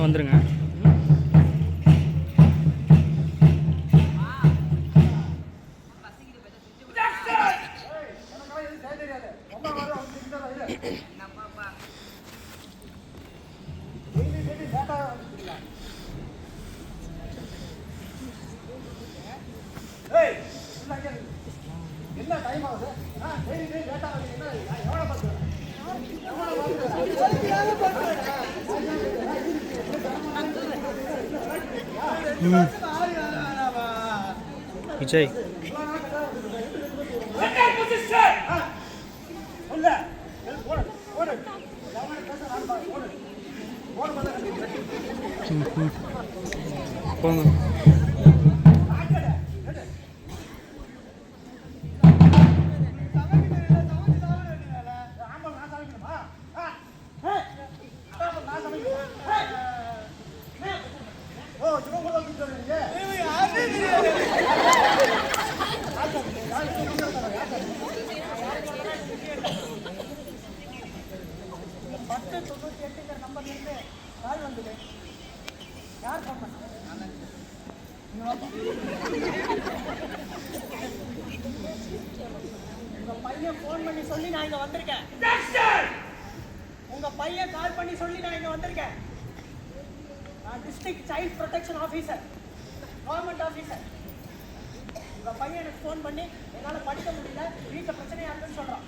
வந்துருங்க. என்ன டைம் ஆகுது? லேட்டா எவ்வளோ பார்த்து விஜய் போங்க. உங்க பையன் போன் பண்ணி சொல்லி நான் இங்க வந்திருக்கேன். உங்க பையன் கால் பண்ணி சொல்லி நான் இங்க வந்திருக்கேன். நான் district child protection officer, government officer. உங்க பையன் எனக்கு ஃபோன் பண்ணி என்னால் படிக்க முடியல, வீட்டில் பிரச்சனையா இருக்குன்னு சொல்றான்.